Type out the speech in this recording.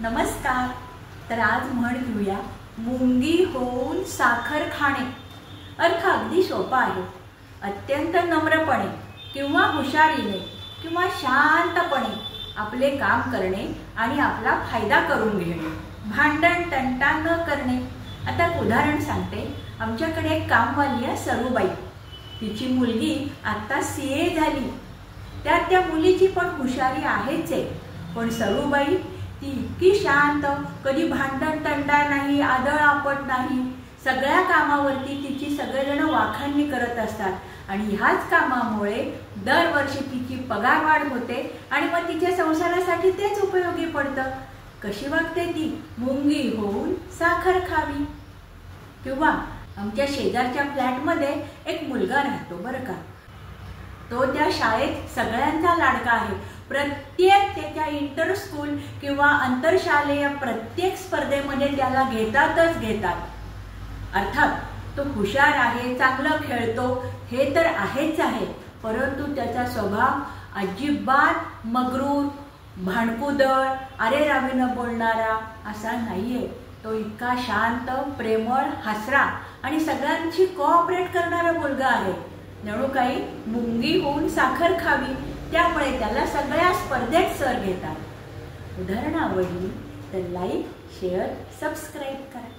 नमस्कार। तर आज म्हण घेऊया, मुंगी होऊन साखर खाणे। अर्थ अगदी सोपा आहे। अत्यंत नम्रपणे किंवा हुशारीने किंवा शांतपणे आपले काम करणे आणि आपला फायदा करून घेणे, भांडण तंटा न करणे। आता एक उदाहरण सांगते। आमच्याकडे एक कामवाली आहे सरूबाई। तिची मुलगी आता सीए झाली। त्या मुलीची पण हुशारी आहेच आहे, पण सरूबाई ती इतकी शांत, कधी भांडण तंटा नाही, आदळ आपट नाही। सगळ्या कामावरती तिची सगळेजण वाखाणणी करत असतात आणि ह्याच कामामुळे दरवर्षी तिची पगारवाढ होते आणि मग तिच्या संसारासाठी तेच उपयोगी पडतं। कशी वागते ती? मुंगी होऊन साखर खावी। किंवा आमच्या शेजारच्या फ्लॅटमध्ये एक मुलगा राहतो बरं का। तो त्या शाळेत सगळ्यांचा लाडका आहे। प्रत्येक त्याच्या इंटर स्कूल किंवा आंतरशालेय प्रत्येक स्पर्धेमध्ये त्याला घेतात। अर्थात तो हुशार आहे, चांगलं खेळतो, हे तर आहेच आहे, परंतु त्याचा स्वभाव अजिबात मगरूर, भांडकुदळ, अरे रावीनं बोलणारा असा नाहीये। तो इतका शांत, प्रेमळ, हसरा आणि सगळ्यांची कोऑपरेट करणारा मुलगा आहे। जणू काही मुंगी होऊन साखर खावी, त्यामुळे त्याला सगळ्या स्पर्धेत सर घेतात। उदाहरण आवडली तर लाईक, शेअर, सबस्क्राईब करा।